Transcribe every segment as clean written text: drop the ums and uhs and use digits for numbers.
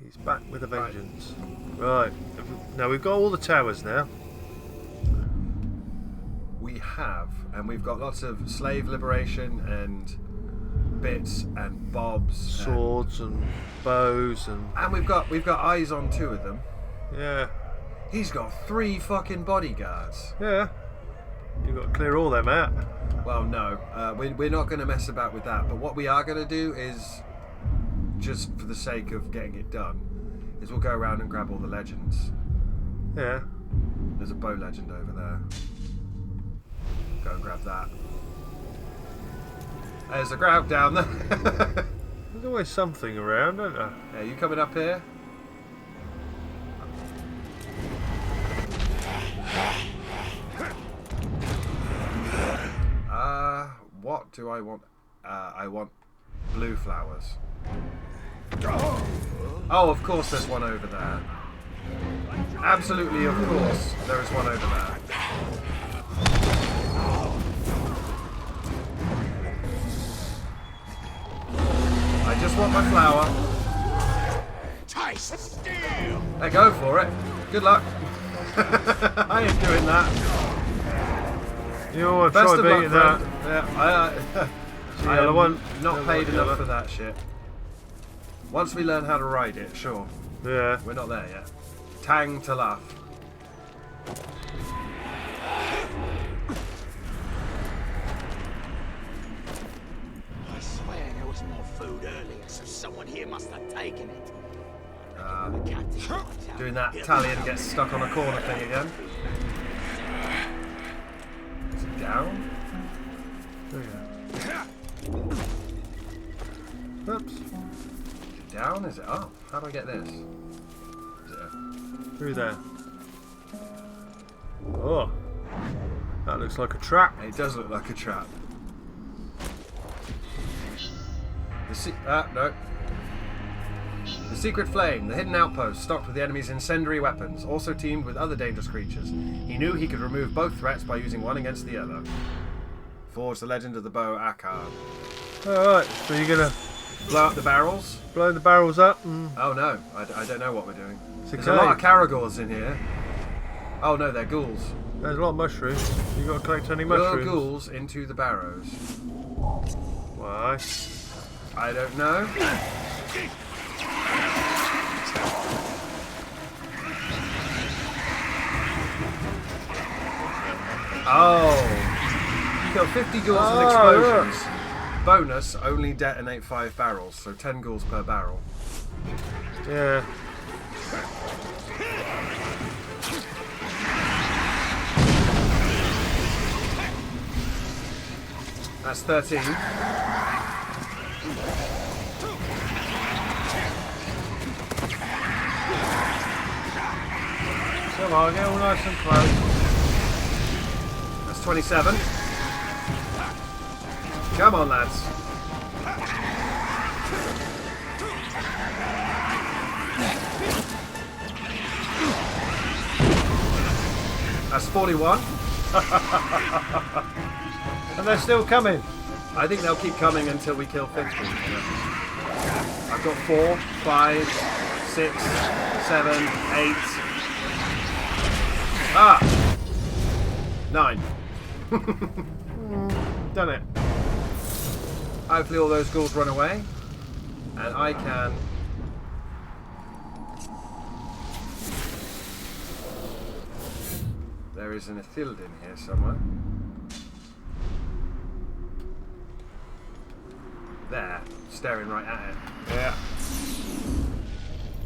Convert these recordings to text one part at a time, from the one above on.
He's back with a vengeance. Right. Now we've got all the towers now. We have, and we've got lots of slave liberation and bits and bobs, Swords and bows and we've got eyes on 2 of them. yeah. He's got 3 fucking bodyguards. Yeah. You've got to clear all them out. Well, no, we're not going to mess about with that. But what we are going to do is, just for the sake of getting it done, is we'll go around and grab all the legends. Yeah. There's a bow legend over there. Go and grab that. There's a grout down there. There's always something around, isn't there? Yeah, you coming up here? What do I want? I want blue flowers. Oh, of course there's one over there. Absolutely, of course there is one over there. I just want my flower. Taste steel. Hey, go for it. Good luck. I ain't doing that. You want to Best try of luck, beating that. friend. Yeah, I am one. not paid The enough other. for that shit. Once we learn how to ride it, sure. Yeah. We're not there yet. Tang to laugh. I swear there was more food earlier, so someone here must have taken it. The captain finds out. Doing that Talion gets stuck on a corner thing again. Is it down? Oh, yeah. Oops. Is it down? Is it up? How do I get this? Is it a... Through there. Oh. That looks like a trap. It does look like a trap. No. The secret flame, the hidden outpost, stocked with the enemy's incendiary weapons, also teamed with other dangerous creatures. He knew he could remove both threats by using one against the other. Forge the legend of the bow Akkar. Alright, so you're going to Blow up the barrels? blow the barrels up and... Oh no, I don't know what we're doing. It's There's a lot of cave. Caragors in here. Oh no, they're ghouls. There's a lot of mushrooms. You got to collect any Lure mushrooms. ghouls into the barrows. Why? I don't know. Oh! Kill 50 ghouls with explosions. Bonus, only detonate 5 barrels, so 10 ghouls per barrel. Yeah. That's 13. Come on, get all nice and close. That's 27. Come on, lads. That's 41. And they're still coming. I think they'll keep coming until we kill 50. I've got 4, 5, 6, 7, 8. Ah! 9. Done it. Hopefully all those ghouls run away. And I can... There is an Ithilde in here somewhere. There, staring right at it. Yeah.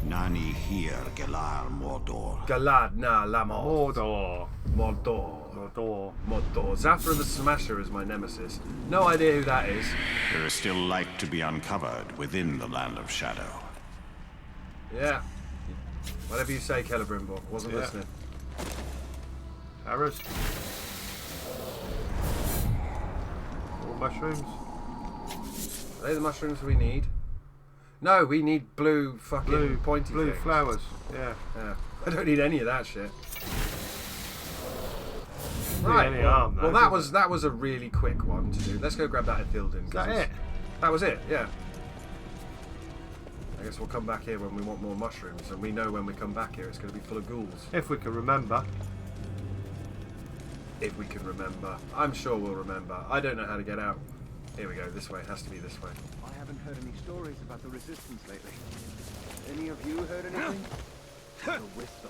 Nani here, Galar Mordor. Galad na Lamor. Mordor. Mordor. Mordor. Mordor. Zafra the Smasher is my nemesis. No idea who that is. There is still light to be uncovered within the Land of Shadow. Yeah. Whatever you say, Celebrimbor. Wasn't Yeah. listening. Arrows. More mushrooms. Are they the mushrooms we need? No, we need blue fucking pointy blue things. flowers. Yeah. Yeah. I don't need any of that shit. Right. Any harm, though, Well, does that was a really quick one to do. Let's go grab that Ithilde. Is that it? That was it. Yeah. I guess we'll come back here when we want more mushrooms, and we know when we come back here it's going to be full of ghouls. If we can remember. If we can remember. I'm sure we'll remember. I don't know how to get out. Here we go, this way. It has to be this way. I haven't heard any stories about the resistance lately. Any of you heard anything? The whisper.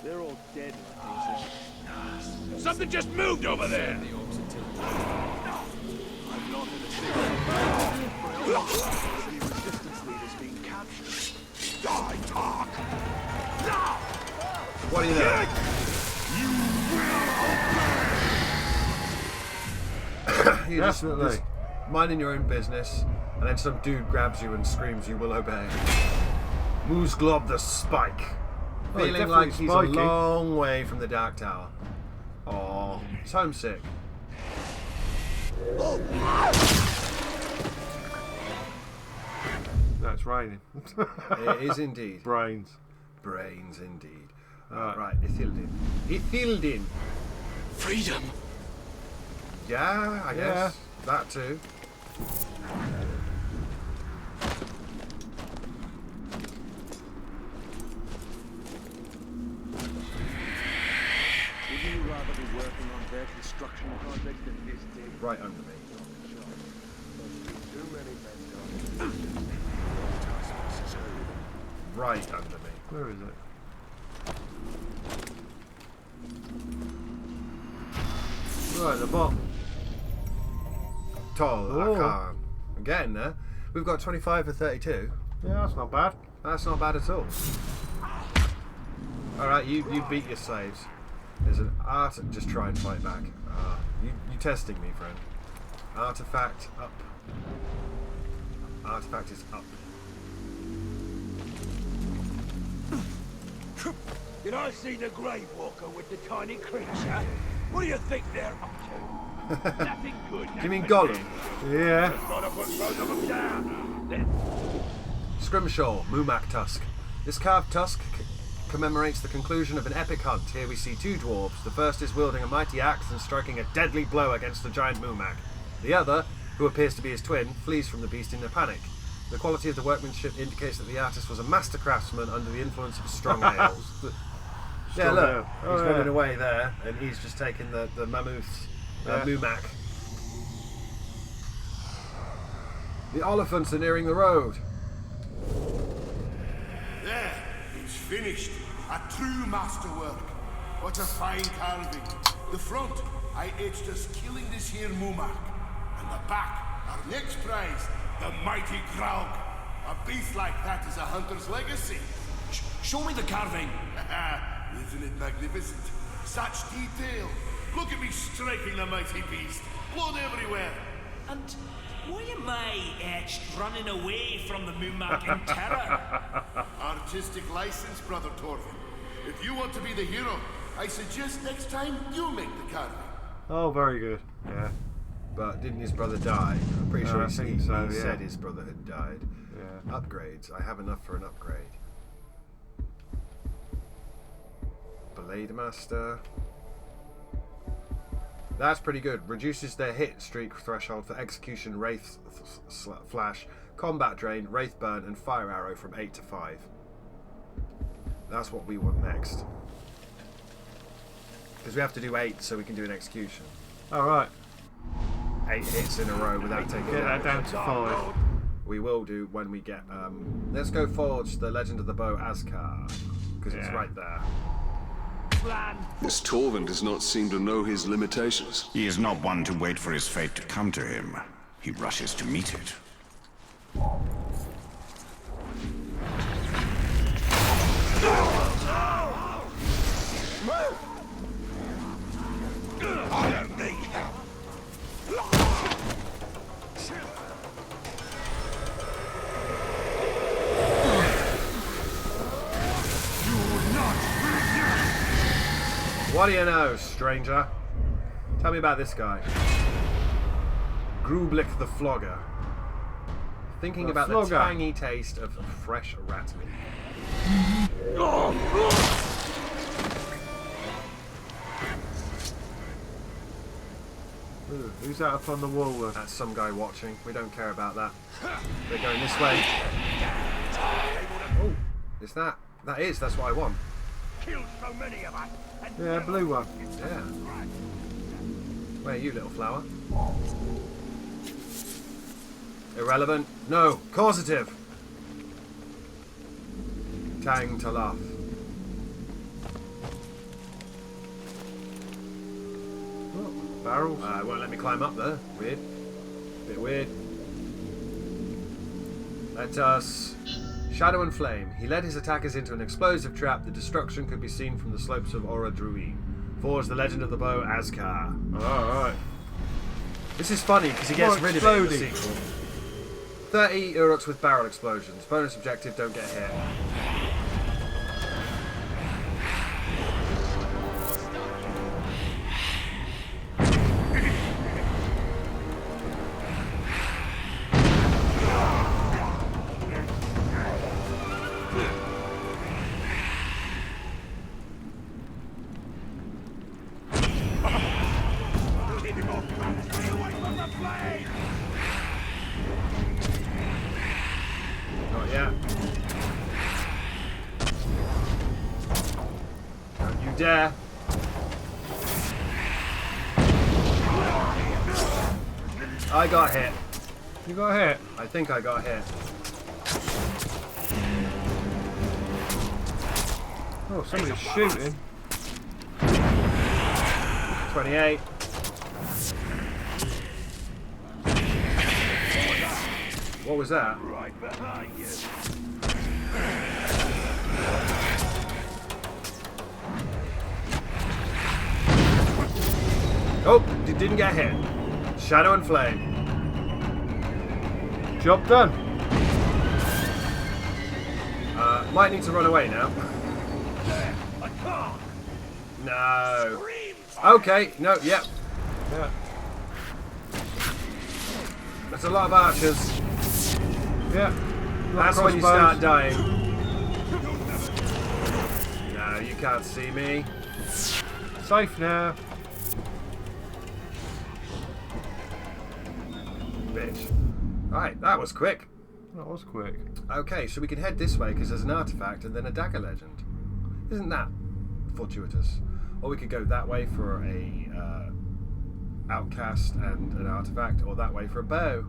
They're all dead. Something just moved over there! I've not heard a single word. Any resistance leaders being captured. Die, talk! What do you know? You just minding your own business, and then some dude grabs you and screams, "You will obey." Moose Glob the Spike. Feeling like he's spiky. a long way from the Dark Tower. Oh, he's homesick. That's raining. It is indeed. Brains. Brains indeed. Right, Ithildin. Ithildin! Freedom! Yeah, I guess. That too. Wouldn't you rather be working on their construction project than his day? Right under me. Too many men gone. Right under me. Where is it? Right at the bottom. Tolkien. I'm getting there. We've got 25 for 32. Yeah, that's not bad. That's not bad at all. Alright, you beat your slaves. There's an art... Just try and fight back. You testing me, friend. Artifact up. Artifact is up. Did I see the Grave Walker with the tiny creature? What do you think they're up to? Nothing good. Do you mean Gollum? Yeah. Gotta put both of them down. Then Scrimshaw, Mumak Tusk. This carved tusk commemorates the conclusion of an epic hunt. Here we see two dwarves. The first is wielding a mighty axe and striking a deadly blow against the giant Mumak. The other, who appears to be his twin, flees from the beast in a panic. The quality of the workmanship indicates that the artist was a master craftsman under the influence of strong ales. Yeah, look, he's running away there, and he's just taking the mammoth, Mumak. The elephants are nearing the road. There, it's finished. A true masterwork. What a fine carving. The front, I etched us killing this here Mumak. And the back, our next prize, the mighty Graug. A beast like that is a hunter's legacy. show me the carving. Isn't it magnificent? Such detail. Look at me striking the mighty beast. Blood everywhere. And why am I etched running away from the Mumak in terror? Artistic license, Brother Torvin. If you want to be the hero, I suggest next time you make the carving. Oh, very good. Yeah. But didn't his brother die? I'm pretty sure I he think so, yeah. said his brother had died. Yeah. Upgrades. I have enough for an upgrade. Blade Master. That's pretty good. Reduces their hit streak threshold for execution, wraith flash, combat drain, wraith burn, and fire arrow from 8 to 5. That's what we want next. Because we have to do 8 so we can do an execution. Alright. 8 hits in a row without taking Get that damage. down to 5. We will do when we get... let's go forge the Legend of the Bow Azkar. Because it's right there. This Torvin does not seem to know his limitations. He is not one to wait for his fate to come to him. He rushes to meet it. I don't need help. What do you know, stranger? Tell me about this guy. Grublik the Flogger. Thinking The about Flogger. the tangy taste of fresh rat meat. Ooh, who's that up on the wall then? That's some guy watching. We don't care about that. They're going this way. Is that? That is. That's what I want. Killed so many of us. And Yeah, blue one. Yeah. Where are you, little flower? Irrelevant. No. Causative. Tang to laugh. Oh, barrels. It won't let me climb up there. Weird. Bit weird. Let us... Shadow and Flame. He led his attackers into an explosive trap. The destruction could be seen from the slopes of Orodruin. Forge the legend of the bow, Azkar. Alright. This is funny because he gets More rid of it in the exploding. sequel. 30 Uruks with barrel explosions. Bonus objective, don't get hit. Not yet. Don't you dare. I got hit. You got hit. I think I got hit. Oh, somebody's shooting. 28. What was that? right behind you. Oh, didn't get hit. Shadow and Flame. Job done. Might need to run away now. There, I can't. No. Scream. Okay, no, yep. Yeah. That's a lot of archers. Yeah. That's when you crossbows. start dying. No, you can't see me. Safe now. Bitch. Alright, that was quick. That was quick. Okay, so we can head this way because there's an artifact and then a dagger legend. Isn't that fortuitous? Or we could go that way for a outcast and an artifact, or that way for a bow.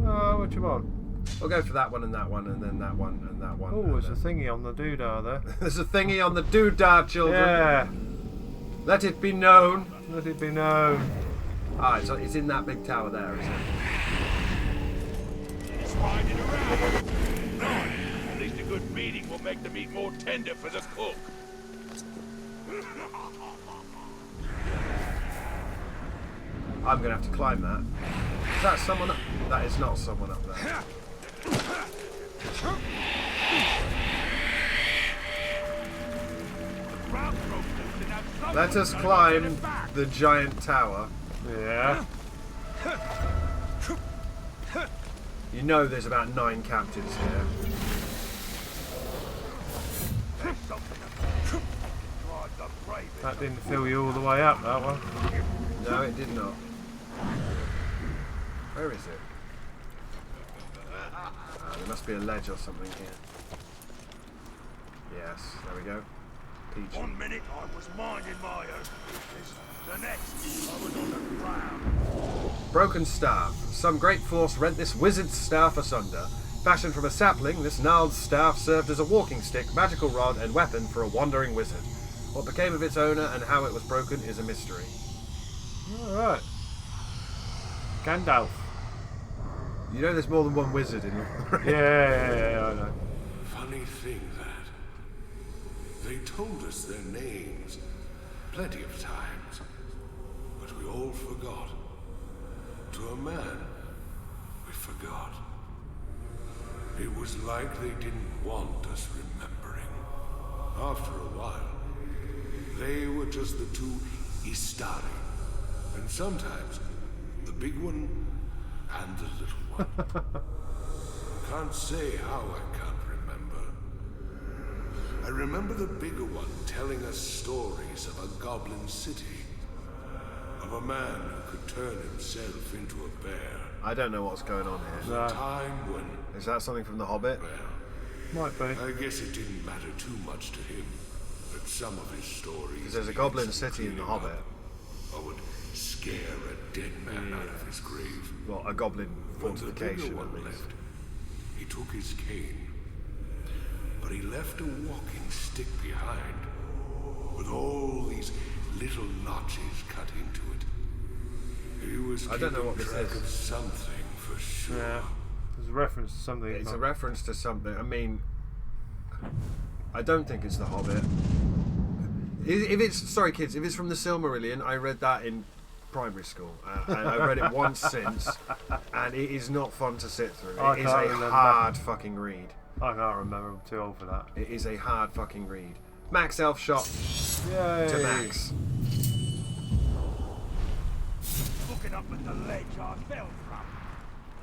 Oh, what you want? We'll go for that one, and then that one, and that one. Oh, and there's a then- thingy on the doodah there. There's a thingy on the doodah, children. Yeah. Let it be known. Let it be known. Ah, it's in that big tower there, isn't it? It's riding around. At least a good beating will make the meat more tender for the cook. I'm gonna have to climb that. Is that someone up? That is not someone up there. Let us climb the giant tower. Yeah. You know there's about 9 captains here. That didn't fill you all the way up, that one. No, it did not. Where is it? There must be a ledge or something here. Yes, there we go. Peach. 1 minute I was minding my own business. The next I was on the ground. Broken staff. Some great force rent this wizard's staff asunder. Fashioned from a sapling, this gnarled staff served as a walking stick, magical rod, and weapon for a wandering wizard. What became of its owner and how it was broken is a mystery. Alright. Gandalf. You know there's more than one wizard in Yeah, I know. Funny thing that. They told us their names plenty of times, but we all forgot. To a man, we forgot. It was like they didn't want us remembering. After a while, they were just the two Istari, and sometimes the big one and the little one. Can't say how I can't remember. I remember the bigger one telling us stories of a goblin city, of a man who could turn himself into a bear. I don't know what's going on here. No. A time when, Is that something from The Hobbit? well, Might be. I guess it didn't matter too much to him that some of his stories... There's a goblin city in The Hobbit. I would scare a dead man out of his grave. Well, a goblin When the bigger fortification, one at least. left, he took his cane, but he left a walking stick behind, with all these little notches cut into it. He was I don't know what keeping this track is. of something for sure. Yeah. There's a reference to something. It's a reference to something. I mean, I don't think it's The Hobbit. If it's, sorry kids, if it's from the Silmarillion, I read that in primary school, and I read it once since, and it is not fun to sit through. I It is can't a remember. hard fucking read. I can't remember. I'm too old for that. It is a hard fucking read. Max Elf shot Yay! to Max. Looking up at the ledge I fell from.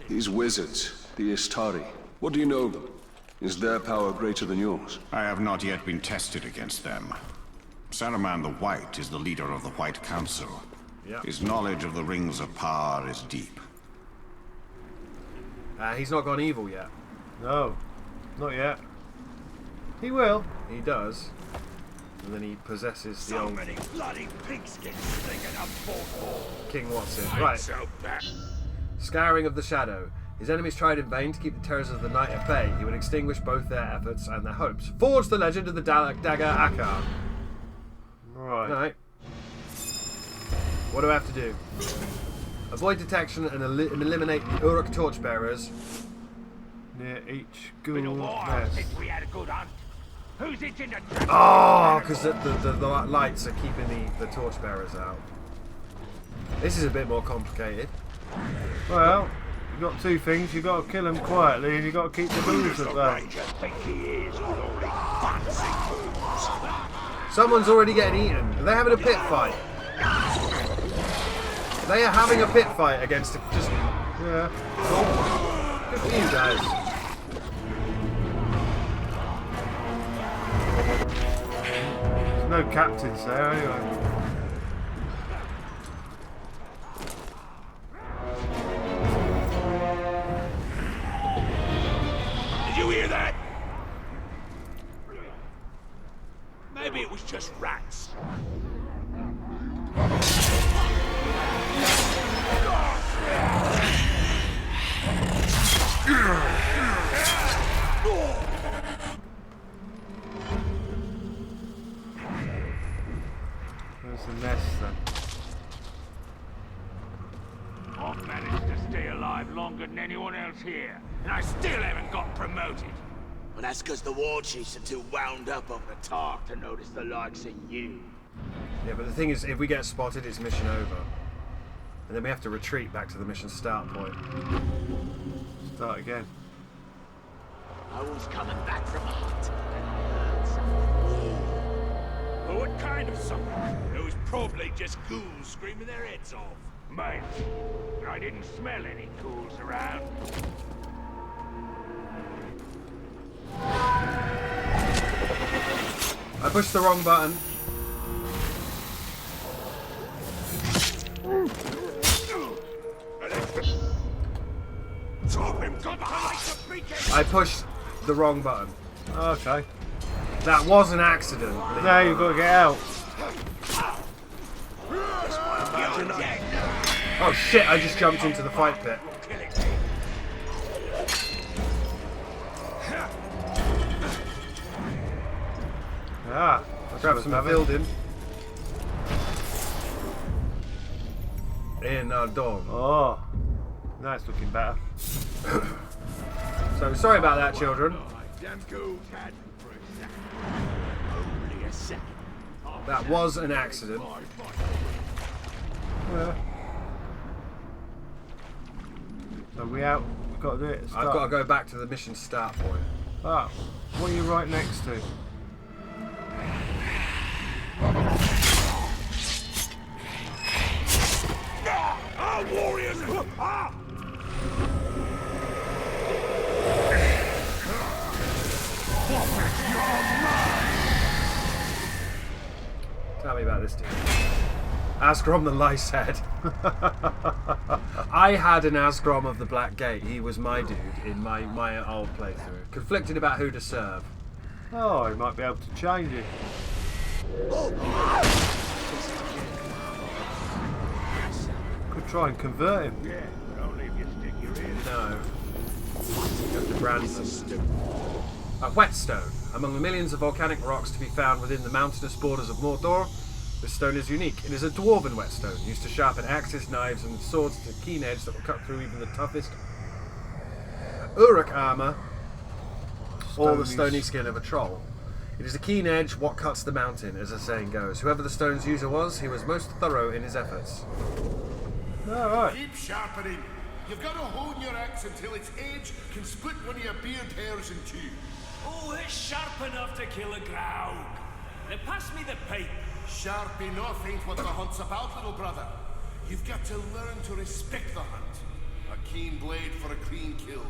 These wizards, the xiii, what do you know of them? Is their power greater than yours? I have not yet been tested against them. Saruman the White is the leader of the White Council. Yep. His knowledge of the Rings of Power is deep. He's not gone evil yet. No, not yet. He will. He does. And then he possesses the So old many bloody pigskins sticking up for King Watson. Right. So bad. Scouring of the Shadow. His enemies tried in vain to keep the terrors of the night at bay. He would extinguish both their efforts and their hopes. Forge the legend of the dagger Akkar. Right. Right. What do I have to do? Avoid detection and eliminate the Uruk torchbearers. Near each been a ghoul while nest. since we had a good hunt. Who's itching to drink? Oh, because the lights are keeping the torchbearers out. This is a bit more complicated. Well, you've got two things. You've got to kill them quietly, and you've got to keep the ghouls at bay. Ranger think he is with all these fancy fools. Someone's already getting eaten. Are they having a pit fight? They are having a pit fight against just... Yeah. Good for you guys. There's no captains there anyway. Did you hear that? Maybe it was just rats. Where's the nest then? I've managed to stay alive longer than anyone else here, and I still haven't got promoted. Well, that's because the war chiefs are too wound up over the talk to notice the likes of you. Yeah, but the thing is, if we get spotted, it's mission over. And then we have to retreat back to the mission start point. Start again. I was coming back from a hunt and heard something weird. But what kind of something? It was probably just ghouls screaming their heads off. Mate, I didn't smell any ghouls around. I pushed the wrong button. I pushed the wrong button. Okay. That was an accident. Now you've got to get out. Oh shit, I just jumped into the fight pit. Ah. Grab some building. In our dog. Oh. Now it's looking better. So sorry about that, children. Them ghouls had me for a second. Only a second. That was an accident. Yeah. So we out. We've got to do it. I've got to go back to the mission start point. Ah. What are you right next to? Our warriors! Ah! Tell me about this dude. Asgrom the Lycehead. I had an Asgrom of the Black Gate. He was my dude in my old playthrough. Conflicted about who to serve. Oh, he might be able to change it. Could try and convert him. Yeah, but only if you stick your ears. No. You have to brand them. A whetstone. Among the millions of volcanic rocks to be found within the mountainous borders of Mordor, this stone is unique. It is a dwarven whetstone, used to sharpen axes, knives, and swords to a keen edge that will cut through even the toughest Uruk armour or the stony skin of a troll. It is a keen edge, what cuts the mountain, as the saying goes. Whoever the stone's user was, he was most thorough in his efforts. Alright. Keep sharpening. You've got to hone your axe until its edge can split one of your beard hairs in two. Oh, it's sharp enough to kill a growl. Now pass me the pipe. Sharp enough ain't what the hunt's about, little brother. You've got to learn to respect the hunt. A keen blade for a clean kill.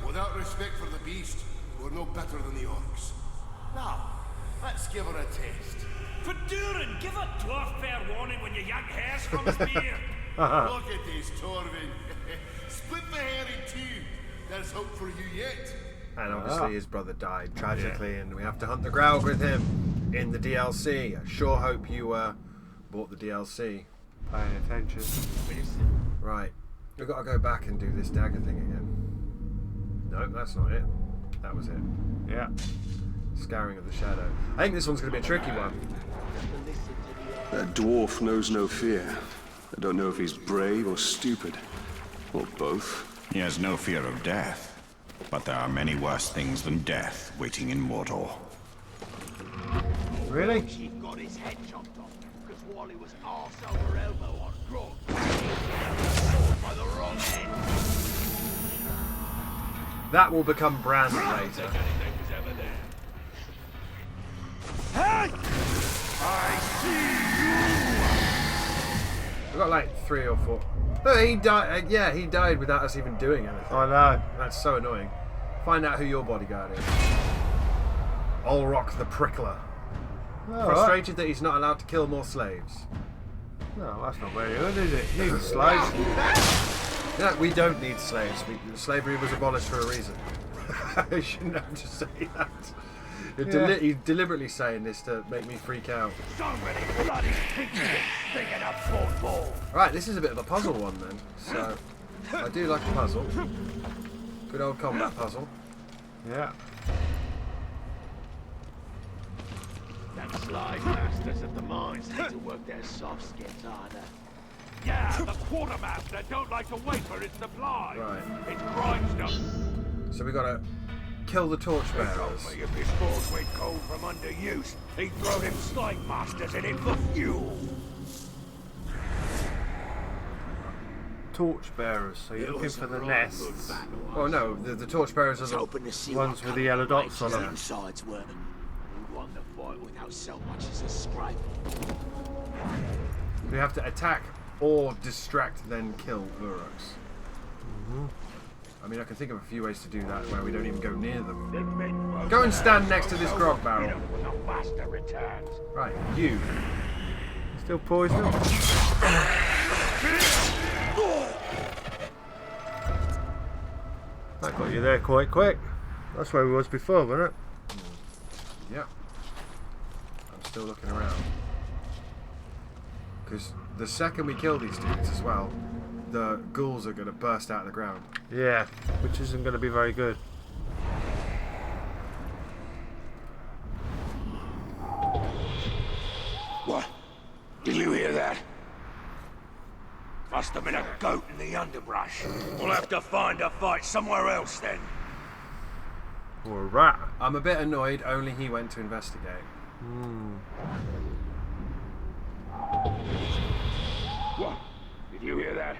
Without respect for the beast, we're no better than the orcs. Now, let's give her a taste. For Durin, give a dwarf fair warning when you yank hairs from his beard. Look at this, Torvin. Split the hair in two. There's hope for you yet. And obviously his brother died tragically, and we have to hunt the Graug with him in the DLC. I sure hope you bought the DLC. Paying attention. Right, we've got to go back and do this dagger thing again. No, that's not it. That was it. Yeah. Scouring of the Shadow. I think this one's going to be a tricky one. That dwarf knows no fear. I don't know if he's brave or stupid. Or both. He has no fear of death. But there are many worse things than death waiting in Mordor. Really? He got his head chopped off because while he was arse over elbow on grog, he got by the wrong end. That will become brand later. Hey! I see you! We've got like 3 or 4. Oh, he died. Yeah, he died without us even doing anything. I know. That's so annoying. Find out who your bodyguard is. Olrock the Prickler. Frustrated that he's not allowed to kill more slaves. No, that's not very good, is it? You need slaves. Yeah, we don't need slaves. Slavery was abolished for a reason. I shouldn't have to say that. He's deliberately saying this to make me freak out. So many bloody creatures stinging up fort ball. Right, this is a bit of a puzzle one then. So, I do like a puzzle. Good old combat puzzle. Yeah. Them slide masters of the mines need to work their soft skins harder. Yeah, the quartermaster don't like to wait for his supply. Right. It's grindstone. So we gotta kill the torchbearers. If his force went cold from underuse, he'd throw them slide masters in it for fuel. Torchbearers, so you're looking for the nests. Oh no, the torchbearers are the Hoping to see ones with the yellow dots on them. Insides were. We won the fight without so much as a scrape. We have to attack or distract, then kill Uruks. I mean, I can think of a few ways to do that where we don't even go near them. Go and stand next to this grog barrel. Right, you. Still poisoned? That got you there quite quick. That's where we was before, wasn't it? Yeah. I'm still looking around. Because the second we kill these dudes as well, the ghouls are going to burst out of the ground. Yeah, which isn't going to be very good. What? Did you hear that? Must have been a goat in the underbrush. We'll have to find a fight somewhere else then. Or a rat. I'm a bit annoyed, only he went to investigate. What? Did you hear that?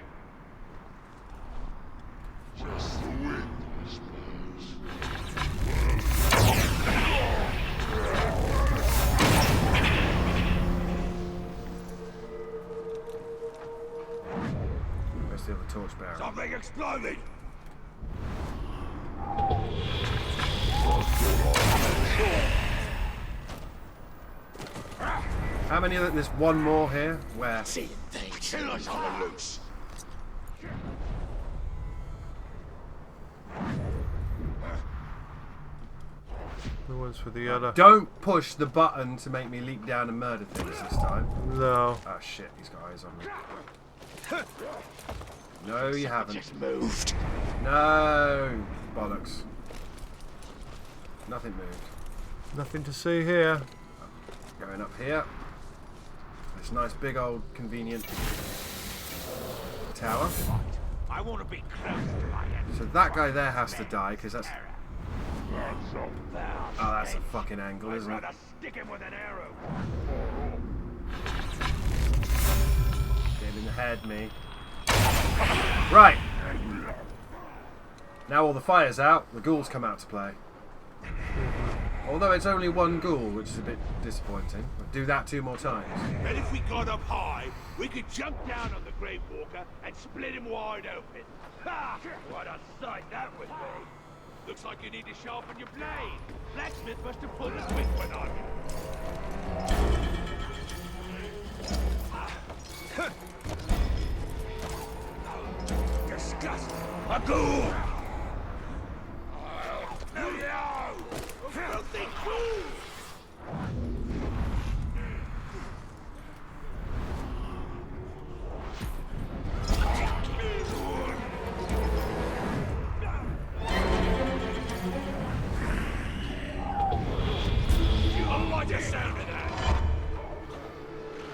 Just the wind, I suppose. Where's the other torchbearer? Something exploded! How many of them? There's one more here. Where? Seeing things. Killers on the loose. The one's for the other. Don't push the button to make me leap down and murder things this time. No. Oh shit, he's got eyes on me. No, you haven't. Just moved. No. Bollocks. Nothing moved. Nothing to see here. Going up here. This nice big old convenient tower. I want to be close to my enemy. So that guy there has to die because that's... Oh, that's a fucking angle, isn't it? I'd rather stick him with an arrow. Get in the head, me. Right. Now all the fire's out, the ghouls come out to play. Although it's only one ghoul, which is a bit disappointing. I'll do that 2 more times. And if we got up high, we could jump down on the Grey Walker and split him wide open. Ha! What a sight that would be! Looks like you need to sharpen your blade. Blacksmith must have pulled a quick one on you. Disgusting! A ghoul! No! Filthy ghoul!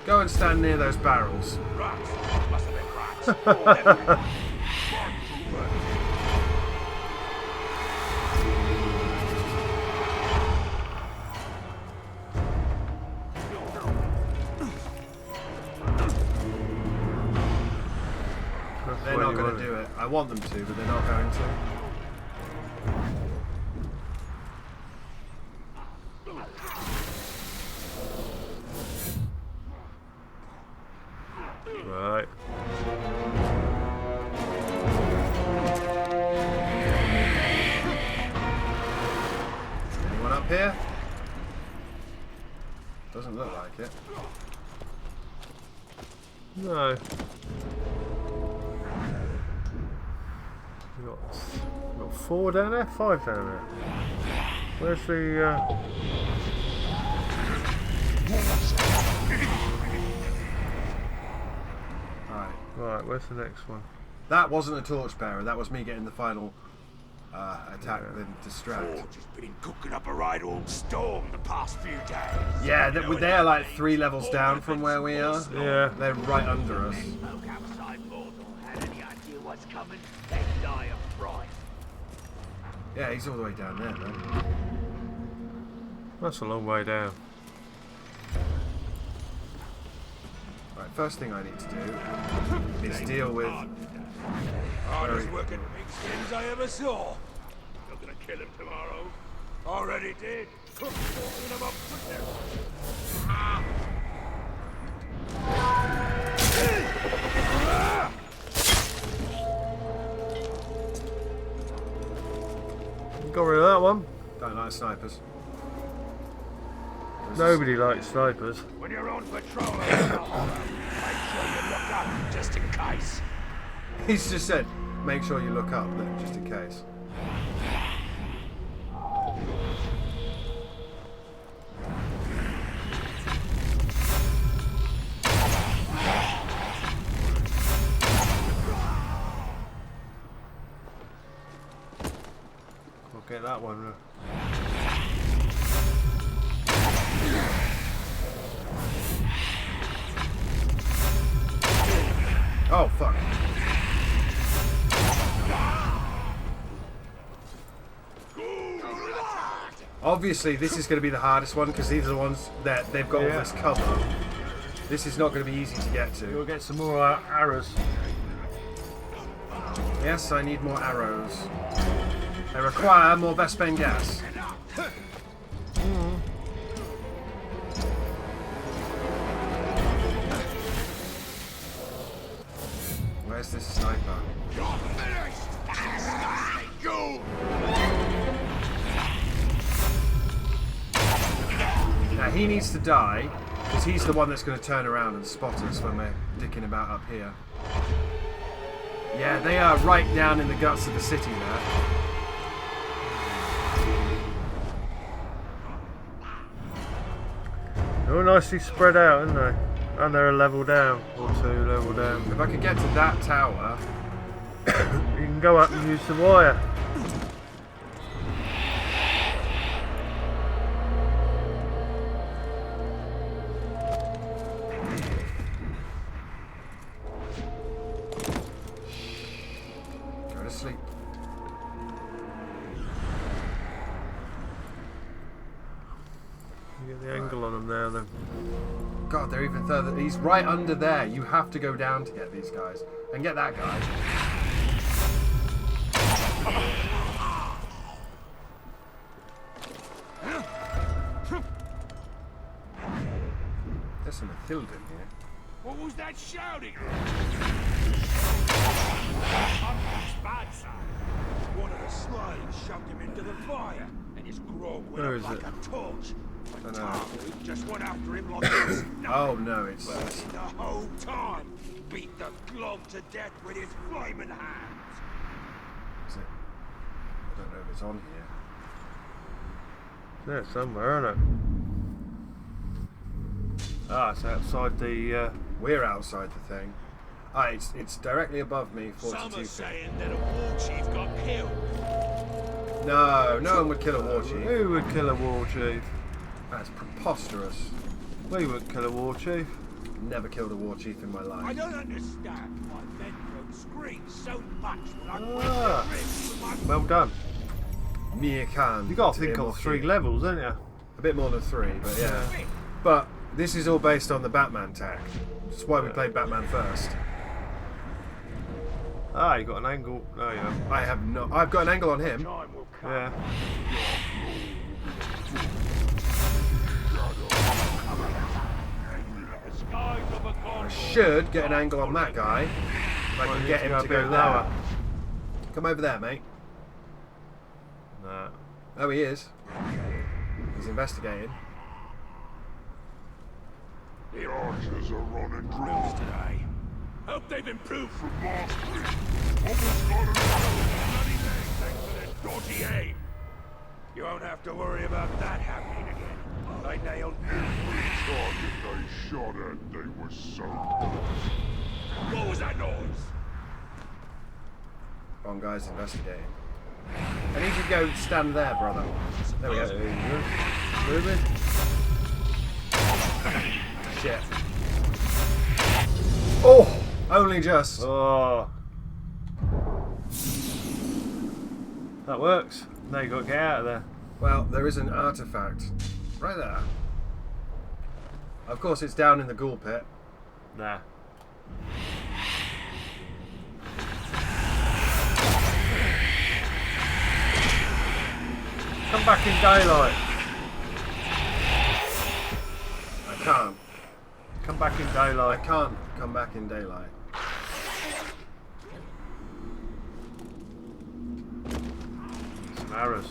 Go and stand near those barrels. Rats! Must have been rats! They're not going to do it. I want them to, but they're not going to. Right. Anyone up here? Doesn't look like it. No. We got 4 down there, 5 down there. Where's the? Right, where's the next one? That wasn't a torchbearer. That was me getting the final attack, then distract. Forge has been cooking up a right old storm the past few days. Yeah, they're like 3 levels down from where we are. Yeah. They're right under us. Folk outside Mordor had any idea what's coming, they'd die of fright. Yeah, he's all the way down there, man. That's a long way down. Right, first thing I need to do is deal with... Hardest working big skins I ever saw. You're gonna kill him tomorrow. Already did. Cooked 4 of them up for dinner. Got rid of that one. Don't like snipers. Nobody likes snipers. When you're on patrol, make sure you look up just in case. He's just said, make sure you look up, then, just in case. I'll get that one. Oh, fuck. Obviously, this is going to be the hardest one because these are the ones that they've got all this cover. This is not going to be easy to get to. You'll get some more arrows. Yes, I need more arrows. They require more Vespen gas. Where's this sniper? You're finished! Go! Now he needs to die Because he's the one that's going to turn around and spot us when we're dicking about up here. Yeah, they are right down in the guts of the city there. They're all nicely spread out, aren't they? And they're a level down, or 2 level down. If I could get to that tower... You can go up and use the wire. Go to sleep. You get the angle on them now then. God, they're even further. He's right under there. You have to go down to get these guys. And get that guy. There's some Mathilda in here. What was that shouting? Bad son. One of the slaves shoved him into the fire, and his grog went Where up is like it? a torch. But Dunno. Targood just went after him like it was nothing. Oh no, it's... But the whole time, beat the glog to death with his flaming hands. Is it? I don't know if it's on here. Yeah, somewhere, isn't it? Ah, it's outside the... We're outside the thing. Ah, it's directly above me, 42 Some are feet. saying that a war chief got killed. No, no one would kill a war chief. Who would kill a war chief? That's preposterous. We would kill a war chief. Never killed a war chief in my I life. don't understand why men don't scream so much when I break Ah. their ribs with my Well done. Mia Khan. You got to think on 3 levels, haven't you? A bit more than 3, but yeah. But this is all based on the Batman tag. That's why we played Batman first. Ah, you got an angle. No, you haven't. I have no... I've got an angle on him. time will come. Yeah. The skies of a I god. should get an angle on that guy. If I Might can need get to him go a to bit go lower. lower. Come over there, mate. Nah. Oh, he is. He's investigating. The archers are running drills today. Hope they've improved from last week. Almost got another bloody leg thanks to their dodgy aim. You won't have to worry about that happening again. They nailed every target they shot at. They were so close. What was that noise? One guy's investigating. I need you to go stand there, brother. There we go. Moving. Shit. Oh! Only just. Oh. That works. Now you got to get out of there. Well, there is an artifact. Right there. Of course, it's down in the ghoul pit. Nah. Come back in daylight. I can't. Come back in I daylight. can't come back in daylight. Some arrows.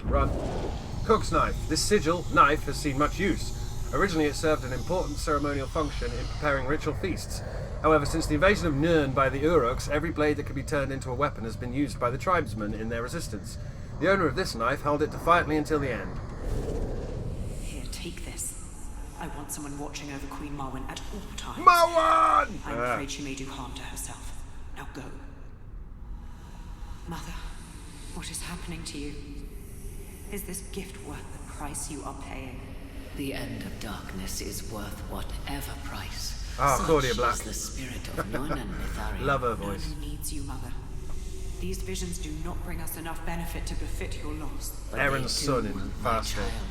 Run. Cook's knife. This sigil knife has seen much use. Originally, it served an important ceremonial function in preparing ritual feasts. However, since the invasion of Nirn by the Uruks, every blade that could be turned into a weapon has been used by the tribesmen in their resistance. The owner of this knife held it defiantly until the end. Here, take this. I want someone watching over Queen Marwen at all times. Marwan! I'm afraid she may do harm to herself. Now go. Mother, what is happening to you? Is this gift worth the price you are paying? The end of darkness is worth whatever price. Ah, Such Claudia Black. is the spirit of Nun and Nithari. Love her voice. None needs you, Mother. These visions do not bring us enough benefit to befit your loss. But Aaron's they son do, in my Fast Food. child.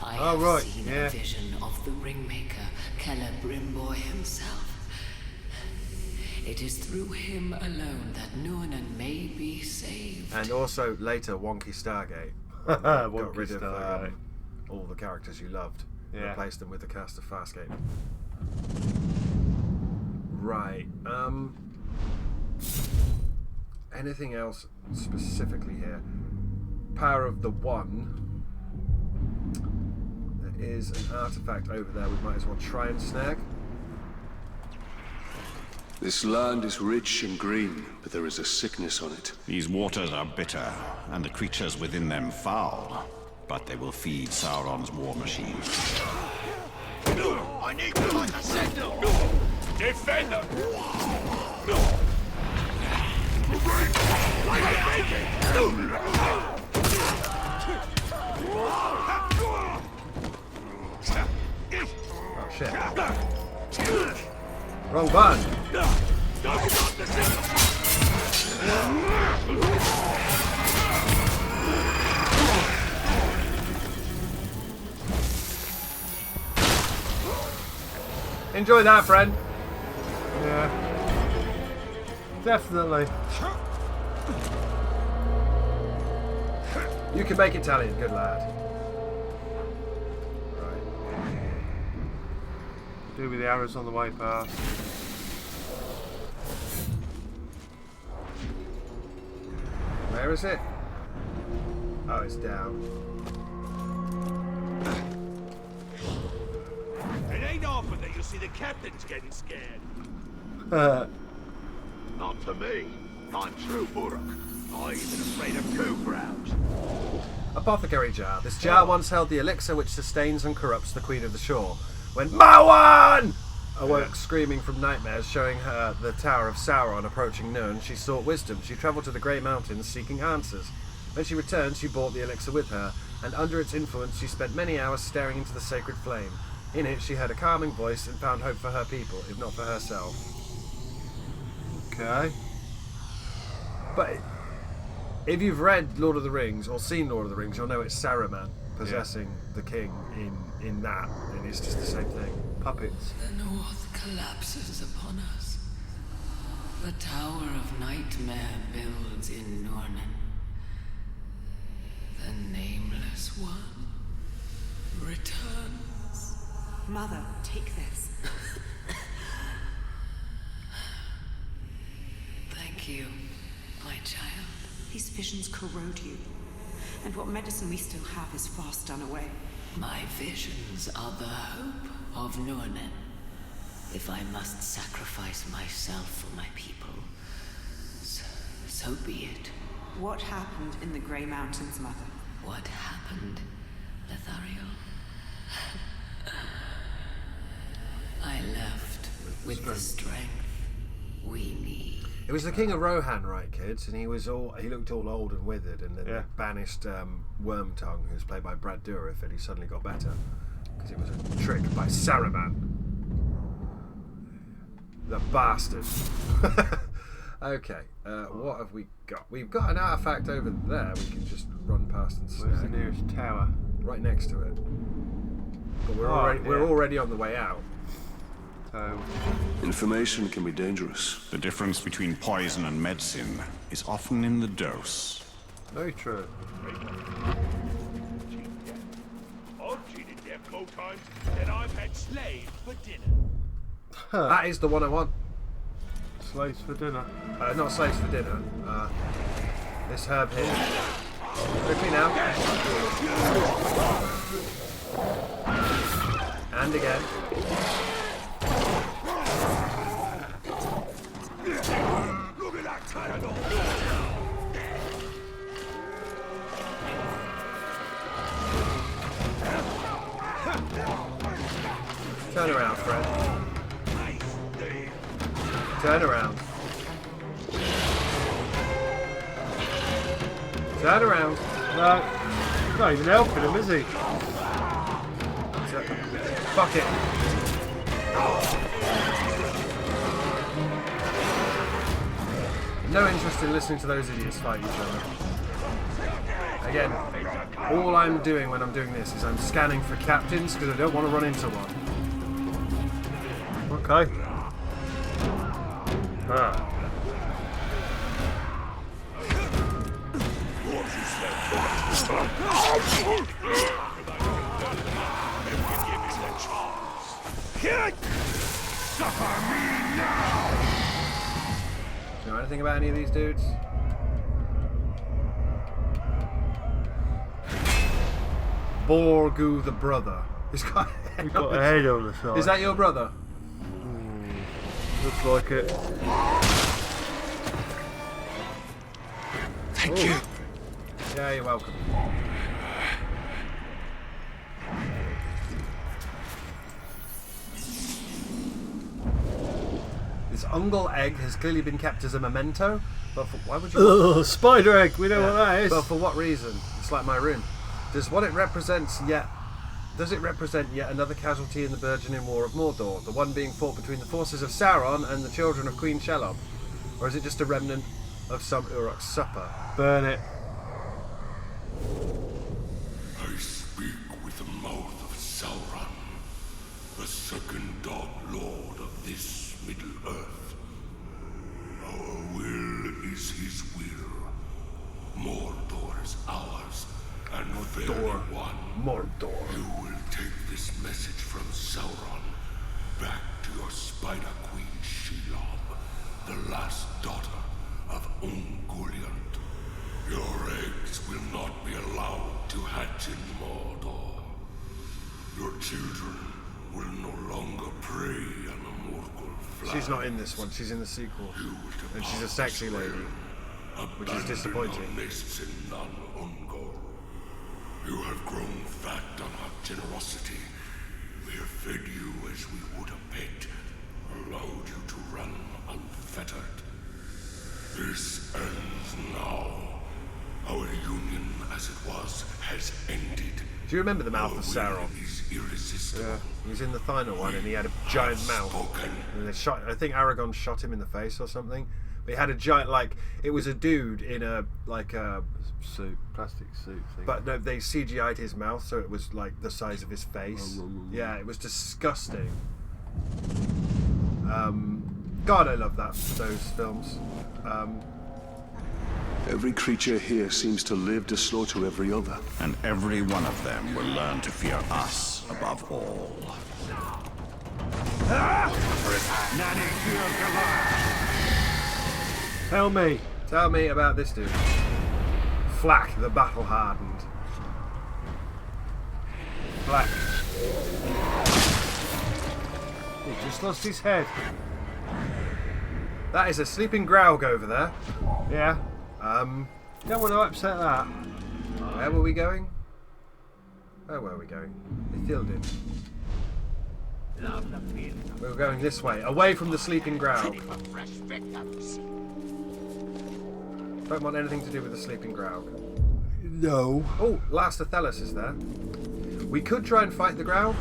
I Oh, have right, seen yeah. a vision of the Ringmaker, Celebrimbor himself. It is through him alone that Nuanan may be saved. And also later Wonky Stargate. Got rid of all the characters you loved. Yeah. Replaced them with the cast of Farscape. Right. Anything else specifically here? Power of the One. There is an artifact over there we might as well try and snag. This land is rich and green, but there is a sickness on it. These waters are bitter, and the creatures within them foul. But they will feed Sauron's war machine. I need to find a signal! Defend them! Oh shit. Wrong button! Enjoy that, friend. Yeah. Definitely. You can make it, Talion. Good lad. Right. Do with the arrows on the way past. Where is it? Oh, it's down. It ain't often that you'll see the captains getting scared. Not to me. I'm true Buruk. I'm even afraid of 2 crowds. Apothecary jar. This jar once held the elixir which sustains and corrupts the Queen of the Shore. When Marwan awoke screaming from nightmares, showing her the Tower of Sauron approaching Nirn, she sought wisdom. She travelled to the Grey Mountains seeking answers. When she returned, she brought the elixir with her, and under its influence she spent many hours staring into the sacred flame. In it, she heard a calming voice and found hope for her people, if not for herself. Okay. But if you've read Lord of the Rings or seen Lord of the Rings, you'll know it's Saruman possessing the king in that, and it's just the same thing. Puppets. The north collapses upon us. The Tower of Nightmare builds in Nornen. The Nameless One returns. Mother, take this. Thank you, my child. These visions corrode you. And what medicine we still have is fast done away. My visions are the hope of Nornen. If I must sacrifice myself for my people, so be it. What happened in the Grey Mountains, Mother? What happened, Lethariel? I left with the strength we need. It was the King of Rohan, right, kids? And he looked all old and withered, and then they banished Wormtongue, who's played by Brad Dourif, and he suddenly got better. Because it was a trick by Saruman. The bastard. Okay, what have we got? We've got an artifact over there we can just run past and snag. Where's the nearest tower? Right next to it. But we're already on the way out. So information can be dangerous. The difference between poison and medicine is often in the dose. very true. I've cheated death more times than I've had slaves for dinner. That is the one I want. Slaves for dinner. Not slaves for dinner. This herb here. Quickly now. And again. Look at that Talion! Turn around, friend. Turn around. Turn around. No, he's not even helping him, is he? Fuck it. No interest in listening to those idiots fight each other. Again, all I'm doing when I'm doing this is I'm scanning for captains because I don't want to run into one. Okay. Do you know anything about any of these dudes? Borgu the brother. He's got a head on the side. Is that your brother? Looks like it. Thank you. Yeah, you're welcome. This Ungle egg has clearly been kept as a memento, but for, why would you? Ugh, spider egg. We know what that is. But for what reason? It's like my room. Does it represent yet another casualty in the burgeoning war of Mordor? The one being fought between the forces of Sauron and the children of Queen Shelob, or is it just a remnant of some Uruk's supper? Burn it. I speak with the mouth of Sauron, the second Dark Lord of this Middle Earth. Our will is his will. Mordor is ours, and very one. Mordor. You will take this message from Sauron back to your Spider Queen Shelob, the last daughter of Ungoliant. Your eggs will not be allowed to hatch in Mordor. Your children will no longer prey on the Morgul fly. She's not in this one. She's in the sequel, and she's a sexy lady, which is disappointing. You have grown fat on our generosity. We have fed you as we would a pet, allowed you to run unfettered. This ends now. Our union, as it was, has ended. Do you remember the mouth of Sauron? Is irresistible. Yeah, he was in the final one, and he had a giant mouth. And they shot. I think Aragorn shot him in the face or something. But he had a giant, like, it was a dude in a suit, plastic suit thing. But no, they CGI'd his mouth, so it was like the size of his face. Yeah, it was disgusting. God, I love those films. Every creature here seems to live to slaughter every other. And every one of them will learn to fear us above all. Tell me about this dude. Flack the battle-hardened. Flack. He just lost his head. That is a sleeping Graug over there. Yeah. Don't want to upset that. Where were we going? Where were we going? Ithildin. We were going this way, away from the sleeping Graug. Don't want anything to do with the sleeping Graug. No. Oh, Last Athelas is there. We could try and fight the Graug.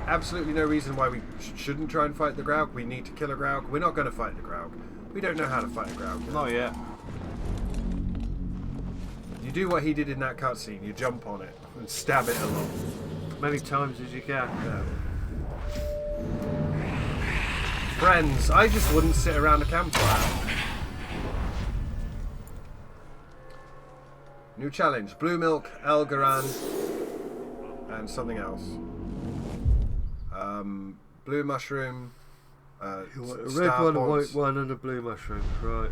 Absolutely no reason why we shouldn't try and fight the Graug. We need to kill a Graug. We're not going to fight the Graug. We don't know how to fight a Graug. Not yet. You do what he did in that cutscene. You jump on it and stab it along. Many times as you can. Yeah. Friends, I just wouldn't sit around a campfire. New challenge. Blue milk, Elgaran, and something else. Blue mushroom, a red one, a white one, and a blue mushroom. Right.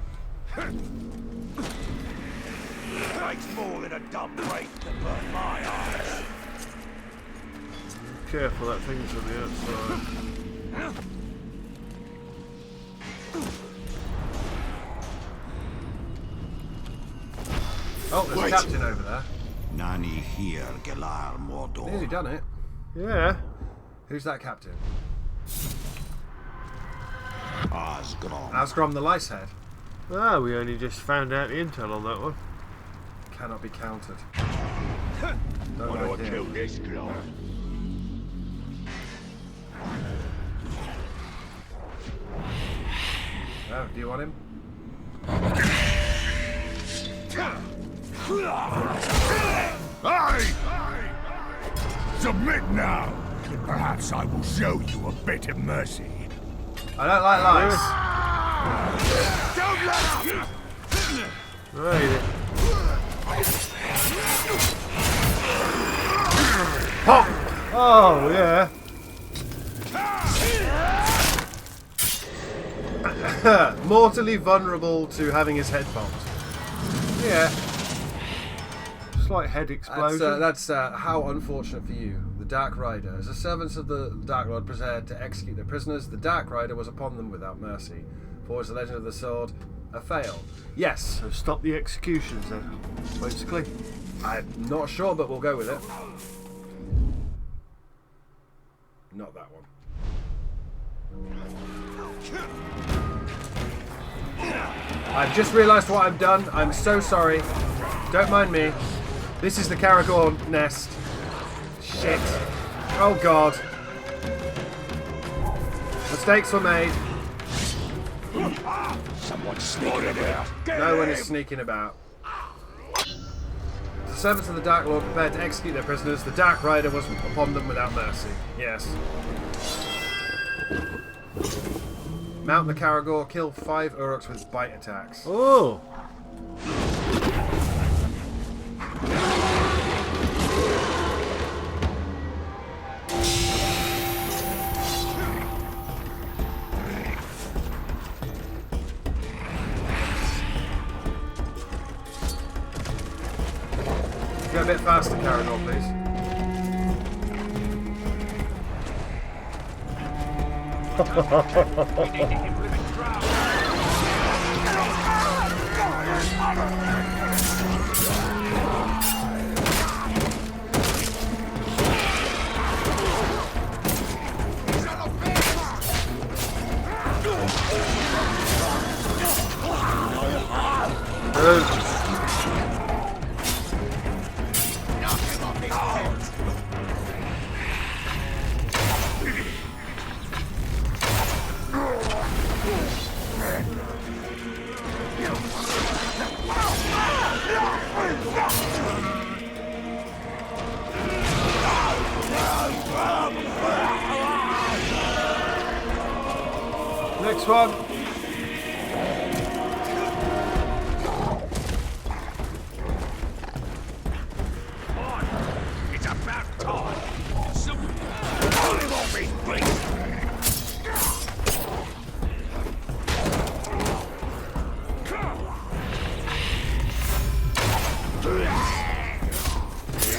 Takes more than a dumb wraith to burn my eyes. Careful, that thing's on the outside. Oh, there's a captain over there. Nani here, Gelar Mordor. Nearly done it. Yeah. Who's that captain? Asgrom. Asgrom the Licehead. Ah, we only just found out the intel on that one. Cannot be countered. Don't like him. Kill this guy. Oh, do you want him? Aye! Submit now! Perhaps I will show you a bit of mercy. I don't like lies. Don't let up! Right. Oh, yeah. Mortally vulnerable to having his head bombed. Yeah. Slight head explosion. That's how unfortunate for you. The Dark Rider. As the servants of the Dark Lord prepared to execute their prisoners, the Dark Rider was upon them without mercy. For as the legend of the sword, a fail. Yes. So stop the executions then, basically. I'm not sure, but we'll go with it. Not that one. I've just realised what I've done. I'm so sorry. Don't mind me. This is the Caragor nest. Shit. Oh god. Mistakes were made. Someone's sneaking about. No one is sneaking about. The servants of the Dark Lord prepared to execute their prisoners. The Dark Rider was upon them without mercy. Yes. Mount the Caragor, kill 5 Uruks with bite attacks. Oh! Go a bit faster, Caragor, please. We need to implement trial. Next one. It's about time. Someone pull him off his feet.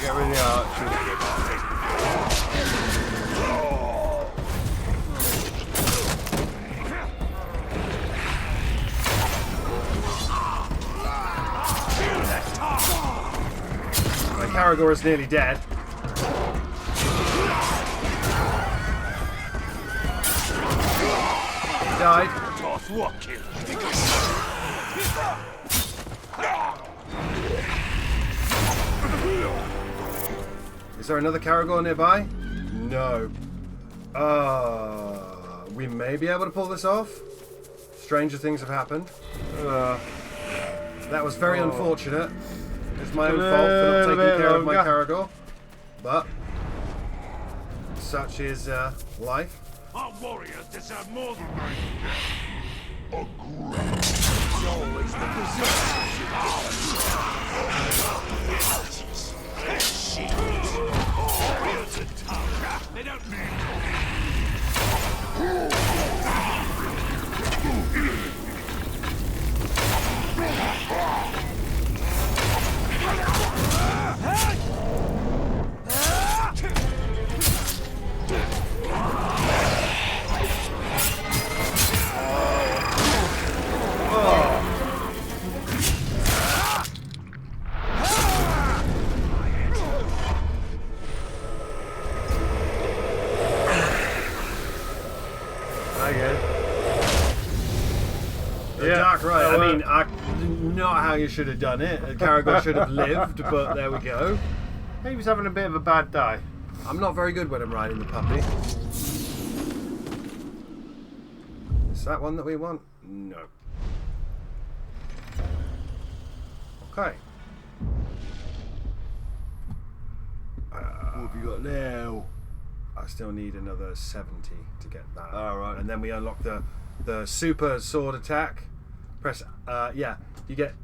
Get rid of the archers. Caragor is nearly dead. He died. Is there another Caragor nearby? No. We may be able to pull this off. Stranger things have happened. That was very unfortunate. It's my own fault for not taking care of my Caragor. But such is life. Our warriors deserve more than it's always the warriors are tough. They don't Dark Rider. I mean, not how you should have done it. Caragor should have lived, but there we go. He was having a bit of a bad day. I'm not very good when I'm riding the puppy. Is that one that we want? No. Okay. What have you got now? I still need another 70 to get that. Alright. And then we unlock the super sword attack. Press, yeah, you get,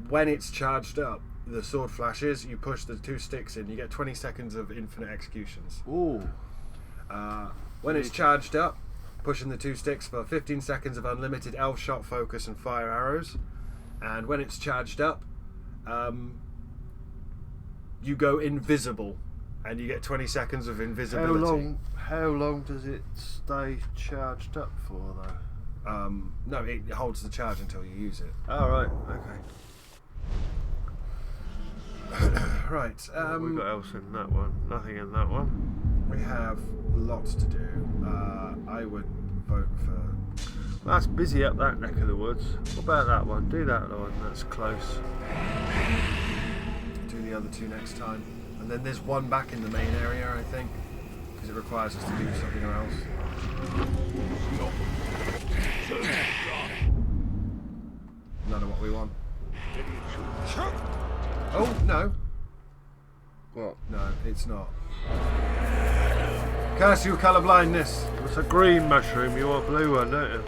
when it's charged up, the sword flashes, you push the 2 sticks in, you get 20 seconds of infinite executions. Ooh. When it's charged up, pushing the 2 sticks for 15 seconds of unlimited elf shot focus and fire arrows. And when it's charged up, you go invisible, and you get 20 seconds of invisibility. How long does it stay charged up for, though? No, it holds the charge until you use it. Oh, right. Okay. Right. What we got else in that one? Nothing in that one. We have lots to do. I would vote for... That's busy up that neck of the woods. What about that one? Do that one. That's close. Do the other 2 next time. And then there's one back in the main area, I think, because it requires us to do something else. None of what we want. Oh, no. What? No, it's not. Curse you, colour blindness. It's a green mushroom. You want a blue one, don't you?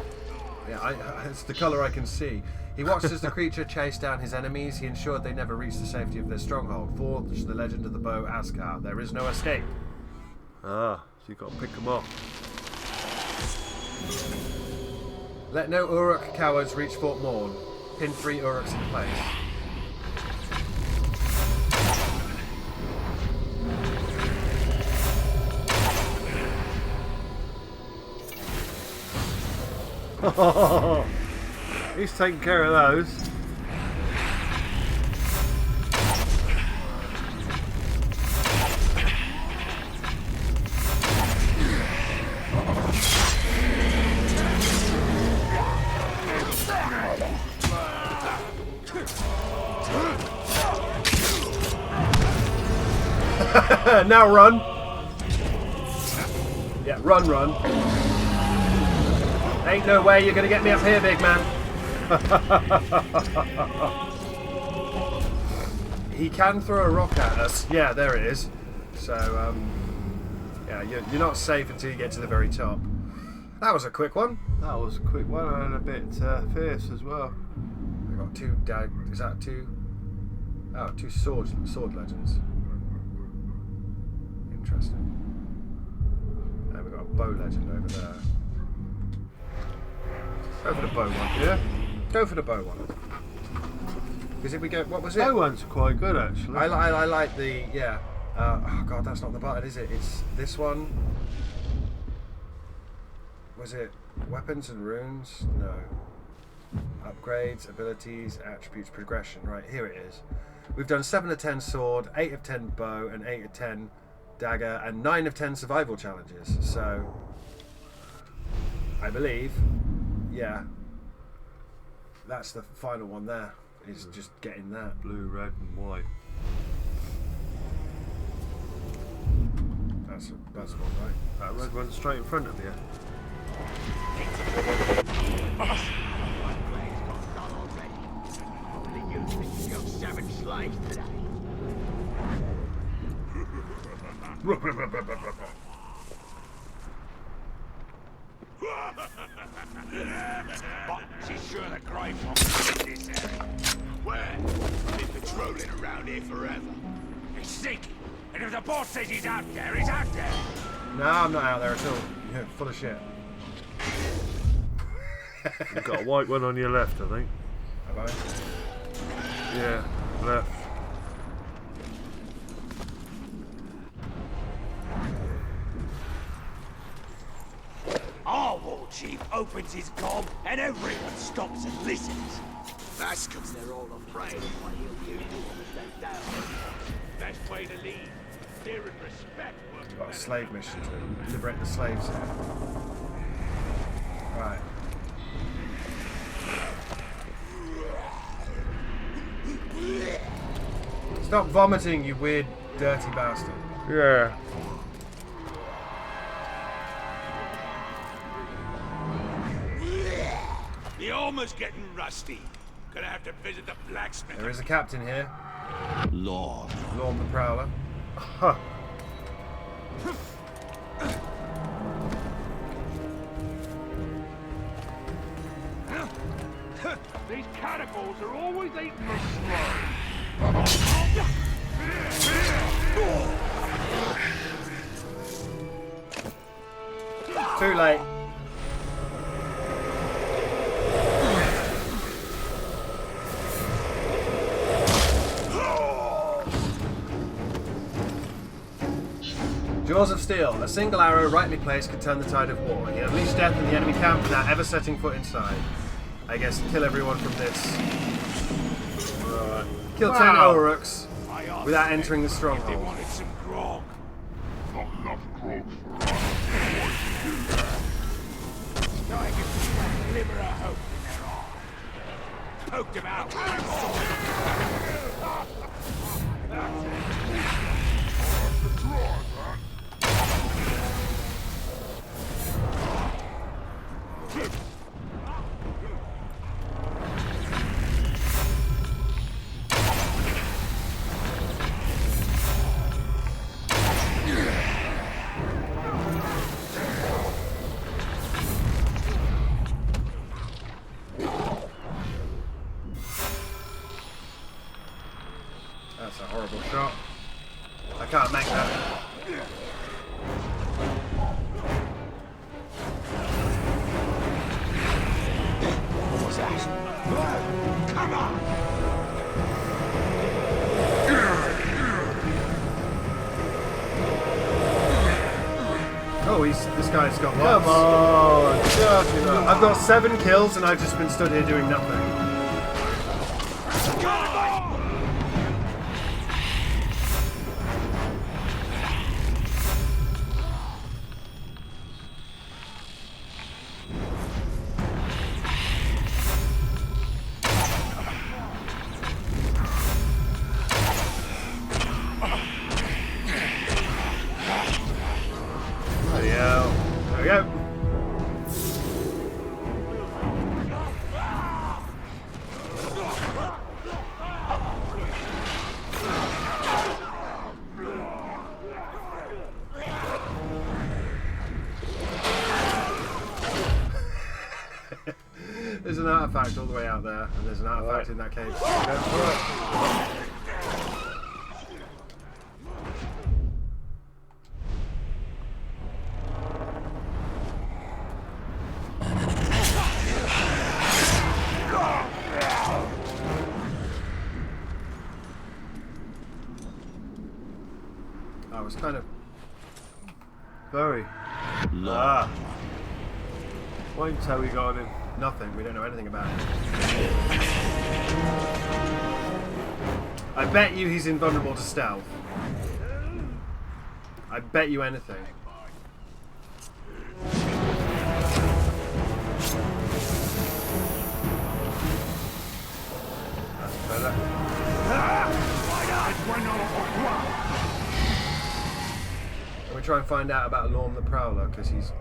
Yeah, it's the colour I can see. He watched as the creature chased down his enemies. He ensured they never reached the safety of their stronghold. Forged the legend of the bow Asgard. There is no escape. Ah, so you've got to pick them off. Let no Uruk cowards reach Fort Morn. Pin 3 Uruks in place. He's taking care of those. Now run. Yeah, run. Ain't no way you're gonna get me up here, big man. He can throw a rock at us. Yeah, there it is. So, yeah, you're not safe until you get to the very top. That was a quick one. That was a quick one and a bit fierce as well. I got 2 is that 2? Oh, 2 sword legends. Interesting. And we've got a bow legend over there. Go for the bow one. Yeah? Go for the bow one. Because if we go, what was it? Bow one's quite good, actually. I like the, yeah. Oh god, that's not the button, is it? It's this one. Was it weapons and runes? No. Upgrades, abilities, attributes, progression. Right, here it is. We've done 7 of 10 sword, 8 of 10 bow, and 8 of 10 dagger, and 9 of 10 survival challenges. So, I believe, yeah, that's the final one there, is just getting that. Blue, red, and white. That's one, right? That red one's straight in front of you. But she's sure the grave won't be in this area. Where? I've been patrolling around here forever. He's sneaky, and if the boss says he's out there, he's out there. No, I'm not out there at all. You're full of shit. You've got a white one on your left, I think. Have I? Yeah, left. Our war chief opens his gob, and everyone stops and listens. That's because they're all afraid of what he'll do to them if they don't. Best way to lead. Fear and respect. We've got a slave mission to liberate the slaves here. Right. Stop vomiting, you weird, dirty bastard. Yeah. The armor's getting rusty. Gonna have to visit the blacksmith. There is a captain here. Lord. Lord the Prowler. Huh. These cannibals are always eating the slow. Too late. Jaws of Steel. A single arrow rightly placed could turn the tide of war. He unleashed death in the enemy camp without ever setting foot inside. I guess kill everyone from this. Kill 10 Uruks without entering the stronghold. They wanted some grog. Not enough grog for us. Why do you do that? No, I can see that glimmer of hope in their eyes. Poked them out. That's a horrible shot. I can't make that. What was that? Come on! Oh, this guy's got Come lots. on, charge it up. I've got 7 kills and I've just been stood here doing nothing. Bloody hell. There we go. There's an artifact all the way out there, and there's an artifact in that cave. Go for it. I was kind of Very. Lord. What intel we got on him? nothing. We don't know anything about him. I bet you he's invulnerable to stealth. I bet you anything. That's better. We try and find out about Lorm the Prowler, because he's,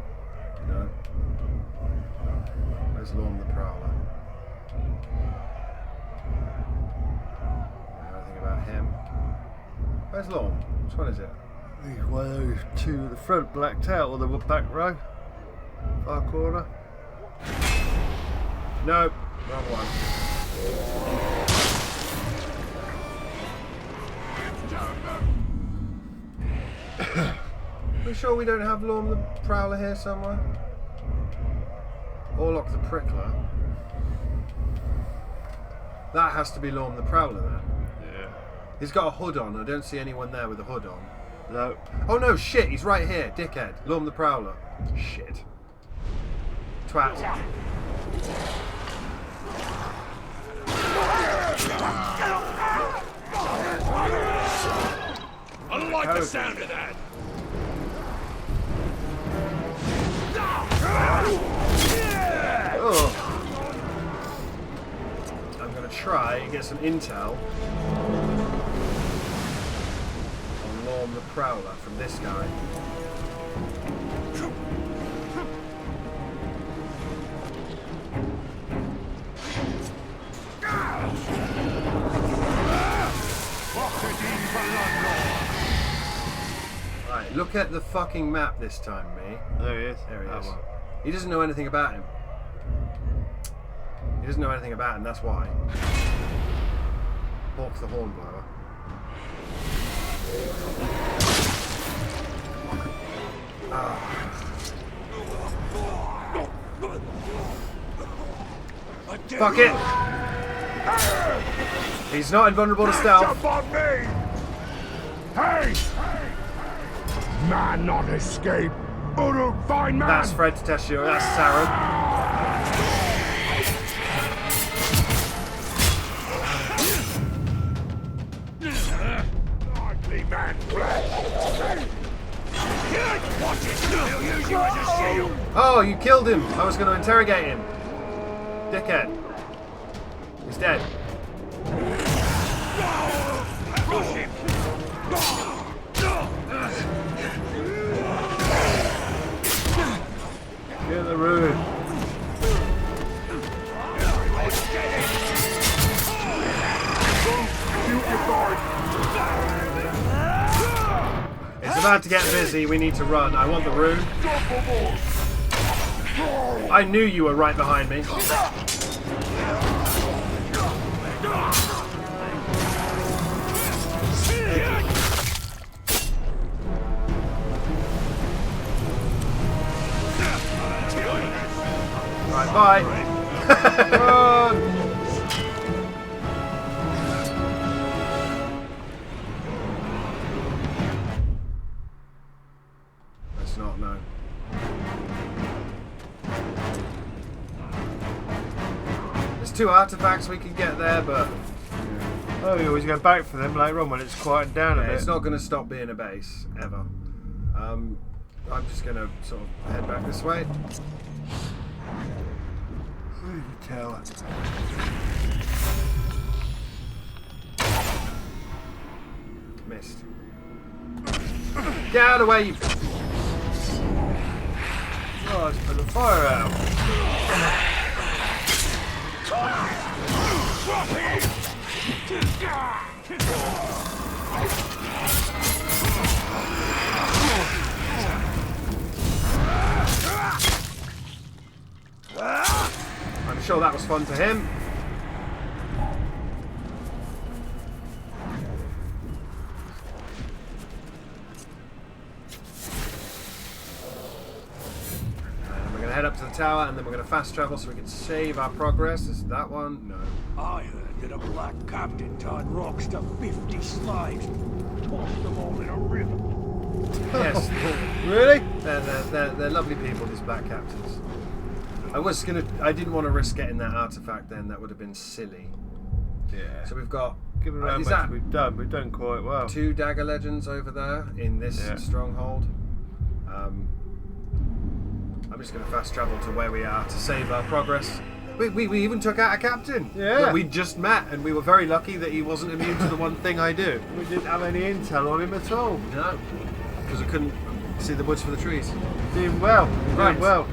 you know, where's Lorm the Prowler? Anything about him? Where's Lorm? Which one is it? He's one of those two at the front, blacked out, or the back row, far corner. Nope, wrong one. Are we sure we don't have Lorm the Prowler here somewhere? Orlok the Prickler. That has to be Lorm the Prowler then. Yeah. He's got a hood on. I don't see anyone there with a hood on. No. Oh no, shit, he's right here, dickhead. Lorm the Prowler. Shit. Twat. I don't like the sound of that. Oh. I'm gonna try and get some intel on Lorm the Prowler from this guy. Right, look at the fucking map this time, me. There he is. There he That is. one. He doesn't know anything about him. He doesn't know anything about him, that's why. Hawk the Hornblower. Fuck it! He's not invulnerable to stealth. Jump on me! Hey! Man not escape. Uruk, fine man! That's Fred to test you. That's Sauron. Likely man flesh. Watch it! He'll use you as a shield. Oh, you killed him! I was going to interrogate him. Dickhead. He's dead. Rush him! Get the rune. It's about to get busy. We need to run. I want the rune. I knew you were right behind me. Right, bye. Run. Let's not know. There's 2 artifacts we can get there, but Oh, you always go back for them later on when it's quieted down a bit. it's not going to stop being a base ever. I'm just going to sort of head back this way. Tower. Missed. Get out of the way, you... Oh, let's put the fire out. I'm sure that was fun for him. And we're going to head up to the tower, and then we're going to fast travel so we can save our progress. Is that one? No. I heard that a black captain tied rocks to 50 slaves, tossed them all in a river. Yes. Really? They're lovely people, these black captains. I didn't want to risk getting that artifact then. That would have been silly. Yeah. So we've got... Given how is much that we've done quite well. 2 dagger legends over there in this stronghold. I'm just going to fast travel to where we are to save our progress. We even took out a captain that we just met, and we were very lucky that he wasn't immune to the one thing I do. We didn't have any intel on him at all. No, because I couldn't see the woods for the trees. Doing well. Right. Doing well.